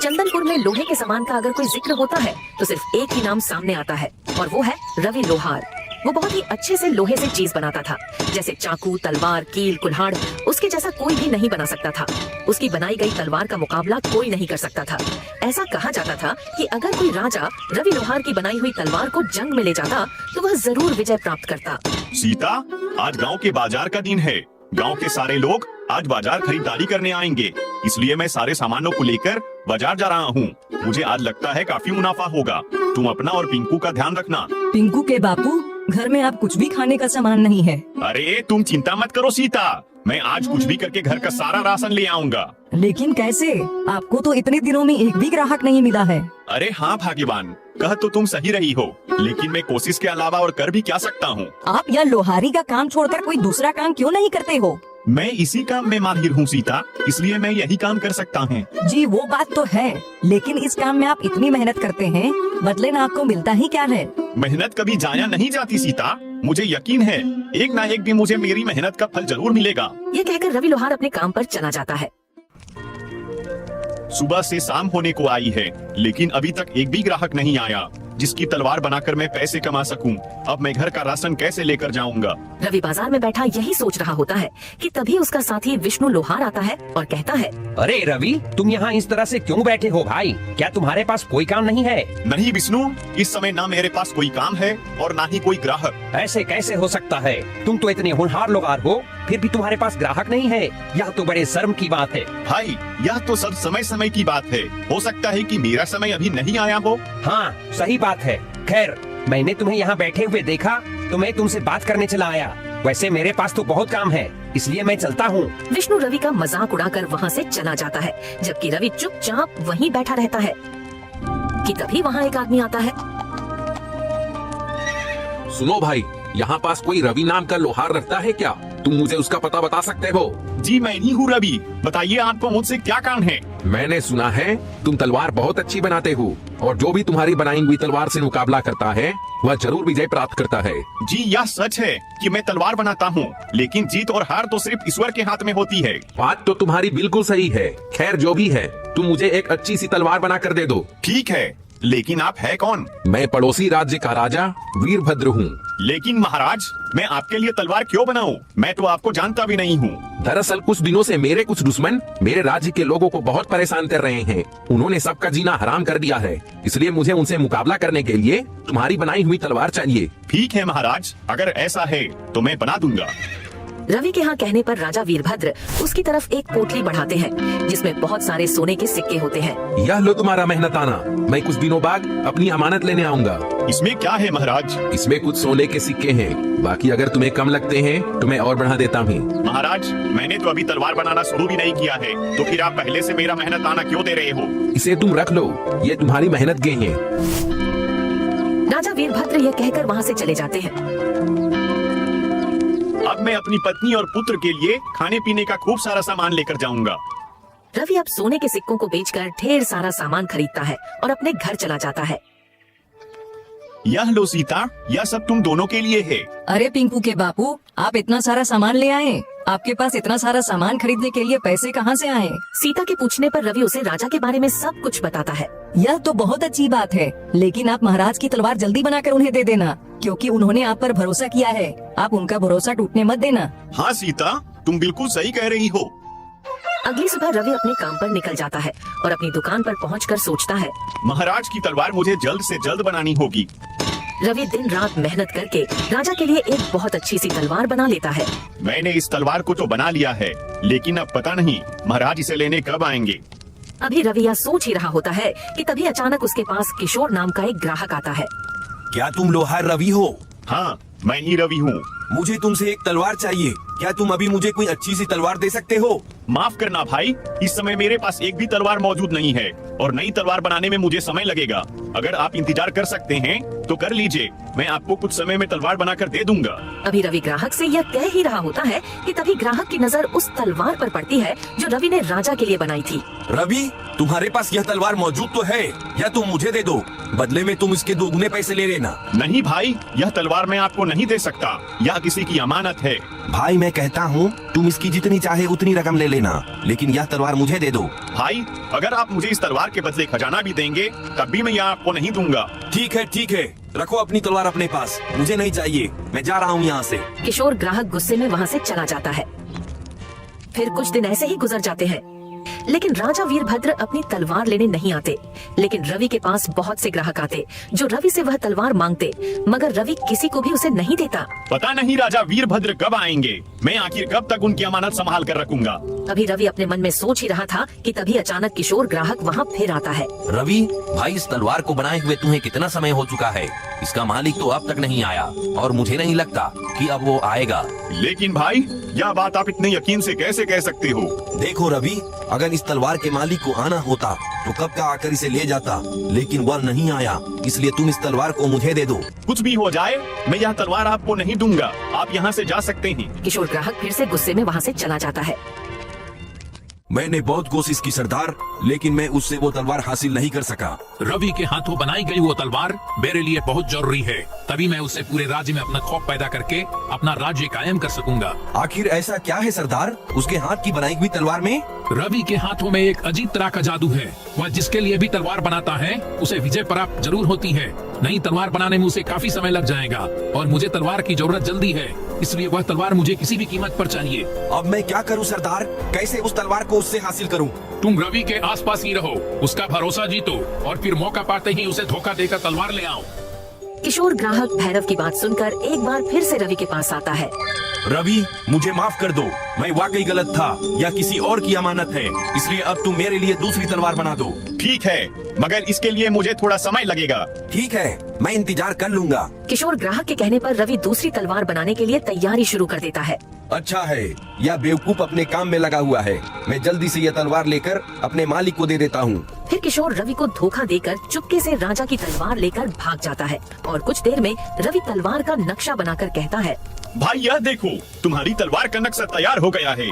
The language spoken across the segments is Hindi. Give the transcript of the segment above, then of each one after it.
चंदनपुर में लोहे के सामान का अगर कोई जिक्र होता है तो सिर्फ एक ही नाम सामने आता है और वो है रवि लोहार। वो बहुत ही अच्छे से लोहे से चीज बनाता था, जैसे चाकू, तलवार, कील, कुल्हाड़। उसके जैसा कोई भी नहीं बना सकता था। उसकी बनाई गई तलवार का मुकाबला कोई नहीं कर सकता था। ऐसा कहा जाता था कि अगर कोई राजा रवि लोहार की बनाई हुई तलवार को जंग में ले जाता तो वह जरूर विजय प्राप्त करता। सीता, आज गांव के बाजार का दिन है। गांव के सारे लोग आज बाजार खरीदारी करने आएंगे, इसलिए मैं सारे सामानों को लेकर बाजार जा रहा हूँ। मुझे आज लगता है काफी मुनाफा होगा। तुम अपना और पिंकू का ध्यान रखना। पिंकू के बापू, घर में आप कुछ भी खाने का सामान नहीं है। अरे तुम चिंता मत करो सीता, मैं आज कुछ भी करके घर का सारा राशन ले आऊंगा। लेकिन कैसे? आपको तो इतने दिनों में एक भी ग्राहक नहीं मिला है। अरे हाँ भाग्यवान, कह तो तुम सही रही हो, लेकिन मैं कोशिश के अलावा और कर भी क्या सकता हूँ। आप यह लोहारी का काम छोड़कर कोई दूसरा काम क्यों नहीं करते हो? मैं इसी काम में माहिर हूँ सीता, इसलिए मैं यही काम कर सकता हूँ। जी वो बात तो है, लेकिन इस काम में आप इतनी मेहनत करते हैं, बदले में आपको मिलता ही क्या है? मेहनत कभी जाया नहीं जाती सीता, मुझे यकीन है एक ना एक दिन मुझे मेरी मेहनत का फल जरूर मिलेगा। ये कहकर रवि लोहार अपने काम पर चला जाता है। सुबह से शाम होने को आई है, लेकिन अभी तक एक भी ग्राहक नहीं आया जिसकी तलवार बनाकर मैं पैसे कमा सकूं। अब मैं घर का राशन कैसे लेकर जाऊंगा? रवि बाजार में बैठा यही सोच रहा होता है कि तभी उसका साथी विष्णु लोहार आता है और कहता है, अरे रवि, तुम यहाँ इस तरह से क्यों बैठे हो भाई? क्या तुम्हारे पास कोई काम नहीं है? नहीं विष्णु, इस समय ना मेरे पास कोई काम है और ना ही कोई ग्राहक। ऐसे कैसे हो सकता है? तुम तो इतने होनहार लोहार हो, फिर भी तुम्हारे पास ग्राहक नहीं है। यह तो बड़े शर्म की बात है। भाई, यह तो सब समय समय की बात है। हो सकता है कि मेरा समय अभी नहीं आया हो। हाँ, सही बात है। खैर, मैंने तुम्हें यहाँ बैठे हुए देखा तो मैं तुमसे बात करने चला आया। वैसे मेरे पास तो बहुत काम है, इसलिए मैं चलता हूँ। विष्णु रवि का मजाक उड़ाकर वहाँ से चला जाता है, जबकि रवि चुपचाप वहीं बैठा रहता है कि तभी वहाँ एक आदमी आता है। सुनो भाई, यहाँ पास कोई रवि नाम का लोहार रखता है क्या? तुम मुझे उसका पता बता सकते हो? जी मैं ही हूँ रवि, बताइए आपको मुझसे क्या काम है? मैंने सुना है तुम तलवार बहुत अच्छी बनाते हो और जो भी तुम्हारी बनाई हुई तलवार से मुकाबला करता है वह जरूर विजय प्राप्त करता है। जी यह सच है कि मैं तलवार बनाता हूँ, लेकिन जीत और हार तो सिर्फ ईश्वर के हाथ में होती है। बात तो तुम्हारी बिल्कुल सही है। खैर जो भी है, तुम मुझे एक अच्छी सी तलवार बना कर दे दो। ठीक है, लेकिन आप है कौन? मैं पड़ोसी राज्य का राजा वीरभद्र हूँ। लेकिन महाराज, मैं आपके लिए तलवार क्यों बनाऊं? मैं तो आपको जानता भी नहीं हूँ। दरअसल कुछ दिनों से मेरे कुछ दुश्मन मेरे राज्य के लोगों को बहुत परेशान कर रहे हैं। उन्होंने सबका जीना हराम कर दिया है, इसलिए मुझे उनसे मुकाबला करने के लिए तुम्हारी बनाई हुई तलवार चाहिए। ठीक है महाराज, अगर ऐसा है तो मैं बना दूंगा। रवि के यहाँ कहने पर राजा वीरभद्र उसकी तरफ एक पोटली बढ़ाते हैं जिसमें बहुत सारे सोने के सिक्के होते हैं। यह लो तुम्हारा मेहनताना, मैं कुछ दिनों बाद अपनी अमानत लेने आऊंगा। इसमें क्या है महाराज? इसमें कुछ सोने के सिक्के हैं, बाकी अगर तुम्हें कम लगते हैं तो मैं और बढ़ा देता हूँ। महाराज, मैंने तो अभी तलवार बनाना शुरू भी नहीं किया है, तो फिर आप पहले से मेरा मेहनताना क्यों दे रहे हो? इसे तुम रख लो, ये तुम्हारी मेहनत गए हैं। राजा वीरभद्र यह कहकर वहाँ से चले जाते हैं। अब मैं अपनी पत्नी और पुत्र के लिए खाने पीने का खूब सारा सामान लेकर जाऊंगा। रवि अब सोने के सिक्कों को बेचकर ढेर सारा सामान खरीदता है और अपने घर चला जाता है। यह लो सीता, यह सब तुम दोनों के लिए है। अरे पिंकू के बापू, आप इतना सारा सामान ले आए? आपके पास इतना सारा सामान खरीदने के लिए पैसे कहाँ से आए? सीता के पूछने पर रवि उसे राजा के बारे में सब कुछ बताता है। यह तो बहुत अच्छी बात है, लेकिन आप महाराज की तलवार जल्दी बनाकर उन्हें दे देना, क्योंकि उन्होंने आप पर भरोसा किया है। आप उनका भरोसा टूटने मत देना। हाँ सीता, तुम बिल्कुल सही कह रही हो। अगली सुबह रवि अपने काम पर निकल जाता है और अपनी दुकान पर पहुंचकर सोचता है, महाराज की तलवार मुझे जल्द से जल्द बनानी होगी। रवि दिन रात मेहनत करके राजा के लिए एक बहुत अच्छी सी तलवार बना लेता है। मैंने इस तलवार को तो बना लिया है, लेकिन अब पता नहीं महाराज इसे लेने कब आएंगे। अभी रवि यह सोच ही रहा होता है कि तभी अचानक उसके पास किशोर नाम का एक ग्राहक आता है। क्या तुम लोहार रवि हो? हाँ, मैं ही रवि हूँ। मुझे तुमसे एक तलवार चाहिए। क्या तुम अभी मुझे कोई अच्छी सी तलवार दे सकते हो? माफ करना भाई, इस समय मेरे पास एक भी तलवार मौजूद नहीं है और नई तलवार बनाने में मुझे समय लगेगा। अगर आप इंतजार कर सकते हैं तो कर लीजिए, मैं आपको कुछ समय में तलवार बनाकर दे दूंगा। अभी रवि ग्राहक से यह कह ही रहा होता है कि तभी ग्राहक की नजर उस तलवार पर पड़ती है जो रवि ने राजा के लिए बनाई थी। रवि, तुम्हारे पास यह तलवार मौजूद तो है, या तुम मुझे दे दो, बदले में तुम इसके दोगुने पैसे ले लेना। नहीं भाई, यह तलवार मैं आपको नहीं दे सकता, यह किसी की अमानत है। भाई मैं कहता हूँ तुम इसकी जितनी चाहे उतनी रकम ले लेना, लेकिन यह तलवार मुझे दे दो। भाई अगर आप मुझे इस तलवार के बदले खजाना भी देंगे तब भी मैं यह आपको नहीं दूंगा। ठीक है, रखो अपनी तलवार अपने पास, मुझे नहीं चाहिए, मैं जा रहा हूँ यहाँ से। किशोर ग्राहक गुस्से में वहाँ से चला जाता है। फिर कुछ दिन ऐसे ही गुजर जाते हैं, लेकिन राजा वीरभद्र अपनी तलवार लेने नहीं आते। लेकिन रवि के पास बहुत से ग्राहक आते जो रवि से वह तलवार मांगते, मगर रवि किसी को भी उसे नहीं देता। पता नहीं राजा वीरभद्र कब आएंगे, मैं आखिर कब तक उनकी अमानत संभाल कर रखूंगा। अभी रवि अपने मन में सोच ही रहा था कि तभी अचानक किशोर ग्राहक वहाँ फिर आता है। रवि भाई, इस तलवार को बनाए हुए तुम्हें कितना समय हो चुका है? इसका मालिक तो अब तक नहीं आया और मुझे नहीं लगता कि अब वो आएगा। लेकिन भाई यह बात आप इतने यकीन से कैसे कह सकते हो? देखो रवि, अगर इस तलवार के मालिक को आना होता तो कब का आकर इसे ले जाता, लेकिन वह नहीं आया, इसलिए तुम इस तलवार को मुझे दे दो। कुछ भी हो जाए मैं यह तलवार आपको नहीं दूंगा, आप यहाँ से जा सकते हैं। किशोर ग्राहक फिर से गुस्से में वहाँ से चला जाता है। मैंने बहुत कोशिश की सरदार, लेकिन मैं उससे वो तलवार हासिल नहीं कर सका। रवि के हाथों बनाई गई वो तलवार मेरे लिए बहुत जरूरी है, तभी मैं उससे पूरे राज्य में अपना खौफ पैदा करके अपना राज्य कायम कर सकूंगा। आखिर ऐसा क्या है सरदार उसके हाथ की बनाई हुई तलवार में? रवि के हाथों में एक अजीब तरह का जादू है। वह जिसके लिए भी तलवार बनाता है उसे विजय प्राप्त जरूर होती है। नई तलवार बनाने में उसे काफी समय लग जाएगा और मुझे तलवार की जरूरत जल्दी है, इसलिए वह तलवार मुझे किसी भी कीमत पर चाहिए। अब मैं क्या करूं सरदार, कैसे उस तलवार को उससे हासिल करूं? तुम रवि के आसपास ही रहो, उसका भरोसा जीतो और फिर मौका पाते ही उसे धोखा देकर तलवार ले आओ। किशोर ग्राहक भैरव की बात सुनकर एक बार फिर से रवि के पास आता है। रवि, मुझे माफ कर दो, मैं वाकई गलत था, यह किसी और की अमानत है, इसलिए अब तुम मेरे लिए दूसरी तलवार बना दो। ठीक है, मगर इसके लिए मुझे थोड़ा समय लगेगा। ठीक है, मैं इंतजार कर लूंगा। किशोर ग्राहक के कहने पर रवि दूसरी तलवार बनाने के लिए तैयारी शुरू कर देता है। अच्छा है, यह बेवकूफ अपने काम में लगा हुआ है, मैं जल्दी से यह तलवार लेकर अपने मालिक को दे देता हूँ। फिर किशोर रवि को धोखा देकर चुपके से राजा की तलवार लेकर भाग जाता है और कुछ देर में रवि तलवार का नक्शा बनाकर कहता है, भाई यह देखो, तुम्हारी तलवार का नक्शा तैयार हो गया है।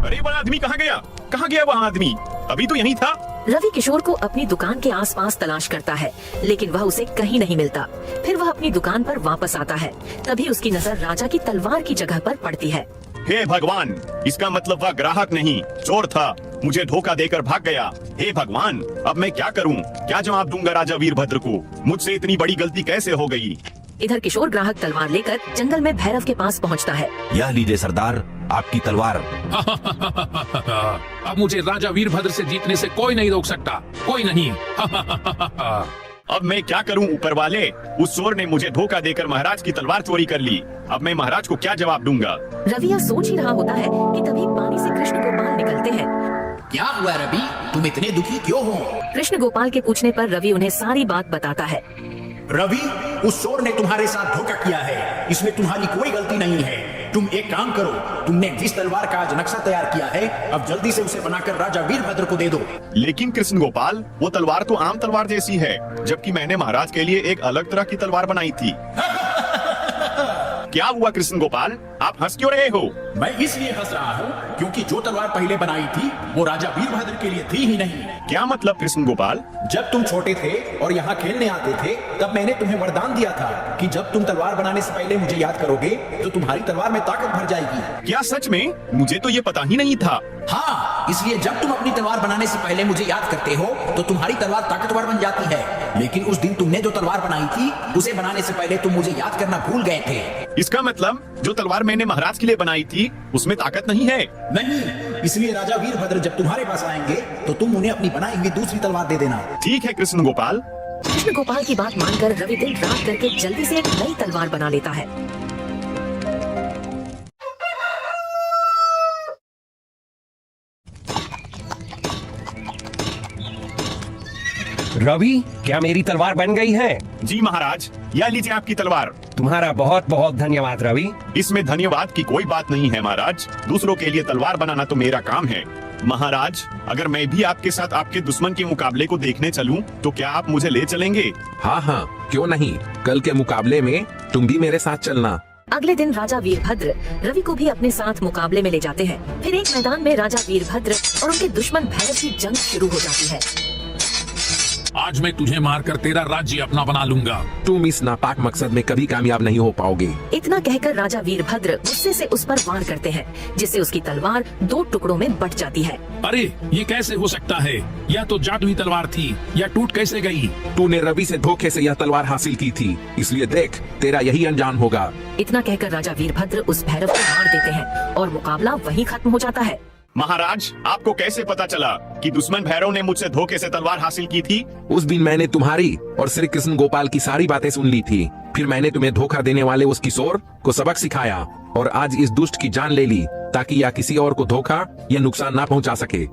अरे वह आदमी कहाँ गया? कहाँ गया वह आदमी? अभी तो यहीं था। रवि किशोर को अपनी दुकान के आसपास तलाश करता है, लेकिन वह उसे कहीं नहीं मिलता। फिर वह अपनी दुकान पर वापस आता है, तभी उसकी नजर राजा की तलवार की जगह पर पड़ती है। हे भगवान, इसका मतलब वह ग्राहक नहीं चोर था, मुझे धोखा देकर भाग गया। हे भगवान, अब मैं क्या करूं? क्या जवाब दूंगा राजा वीरभद्र को? मुझसे इतनी बड़ी गलती कैसे हो गई? इधर किशोर ग्राहक तलवार लेकर जंगल में भैरव के पास पहुंचता है। यह लीजिए सरदार, आपकी तलवार। अब मुझे राजा वीरभद्र से जीतने से कोई नहीं रोक सकता, कोई नहीं। अब मैं क्या करूं ऊपर वाले? उस चोर ने मुझे धोखा देकर महाराज की तलवार चोरी कर ली। अब मैं महाराज को क्या जवाब दूंगा? रवि यह सोच ही रहा होता है कि तभी पानी से कृष्ण गोपाल निकलते हैं। क्या हुआ रवि, तुम इतने दुखी क्यों हो? कृष्ण गोपाल के पूछने पर रवि उन्हें सारी बात बताता है। रवि, उस चोर ने तुम्हारे साथ धोखा किया है, इसमें तुम्हारी कोई गलती नहीं है। तुम एक काम करो, तुमने जिस तलवार का आज नक्शा तैयार किया है, अब जल्दी से उसे बनाकर राजा वीरभद्र को दे दो। लेकिन कृष्ण गोपाल, वो तलवार तो आम तलवार जैसी है, जबकि मैंने महाराज के लिए एक अलग तरह की तलवार बनाई थी। क्या हुआ कृष्ण गोपाल, आप हंस क्यों रहे हो? मैं इसलिए हंस रहा हूँ क्योंकि जो तलवार पहले बनाई थी वो राजा वीरभद्र के लिए थी ही नहीं। क्या मतलब कृष्ण गोपाल? जब तुम छोटे थे और यहाँ खेलने आते थे, तब मैंने तुम्हें वरदान दिया था कि जब तुम तलवार बनाने से पहले मुझे याद करोगे तो तुम्हारी तलवार में ताकत भर जाएगी। क्या सच में? मुझे तो ये पता ही नहीं था। हाँ, इसलिए जब तुम अपनी तलवार बनाने से पहले मुझे याद करते हो तो तुम्हारी तलवार ताकतवर बन जाती है। लेकिन उस दिन तुमने जो तलवार बनाई थी उसे बनाने से पहले तुम मुझे याद करना भूल गए थे। इसका मतलब जो तलवार मैंने महाराज के लिए बनाई थी उसमें ताकत नहीं है? नहीं, इसलिए राजा वीरभद्र जब तुम्हारे पास आएंगे तो तुम उन्हें अपनी बनाई हुई दूसरी तलवार दे देना। ठीक है कृष्ण गोपाल। कृष्ण गोपाल की बात मानकर रवि दिन रात करके जल्दी से एक नई तलवार बना लेता है। रवि, क्या मेरी तलवार बन गई है? जी महाराज, यह लीजिए आपकी तलवार। तुम्हारा बहुत बहुत धन्यवाद रवि। इसमें धन्यवाद की कोई बात नहीं है महाराज, दूसरों के लिए तलवार बनाना तो मेरा काम है। महाराज, अगर मैं भी आपके साथ आपके दुश्मन के मुकाबले को देखने चलूं, तो क्या आप मुझे ले चलेंगे? हाँ, क्यों नहीं, कल के मुकाबले में तुम भी मेरे साथ चलना। अगले दिन राजा वीरभद्र रवि को भी अपने साथ मुकाबले में ले जाते हैं। फिर एक मैदान में राजा वीरभद्र और उनके दुश्मन भैरव की जंग शुरू हो जाती है। आज मैं तुझे मारकर तेरा राज्य अपना बना लूंगा। तुम इस नापाक मकसद में कभी कामयाब नहीं हो पाओगे। इतना कहकर राजा वीरभद्र गुस्से से उस पर वार करते हैं, जिससे उसकी तलवार 2 टुकड़ों में बट जाती है। अरे ये कैसे हो सकता है? यह तो जादुई तलवार थी, यह टूट कैसे गई? तूने रवि से धोखे से यह तलवार हासिल की थी, इसलिए देख तेरा यही अंजाम होगा। इतना कहकर राजा वीरभद्र उस भैरव को मार देते हैं और मुकाबला वहीं खत्म हो जाता है। महाराज, आपको कैसे पता चला कि दुश्मन भैरव ने मुझसे धोखे से तलवार हासिल की थी? उस दिन मैंने तुम्हारी और श्री कृष्ण गोपाल की सारी बातें सुन ली थी। फिर मैंने तुम्हें धोखा देने वाले उस किशोर को सबक सिखाया और आज इस दुष्ट की जान ले ली, ताकि यह किसी और को धोखा या नुकसान ना पहुंचा सके।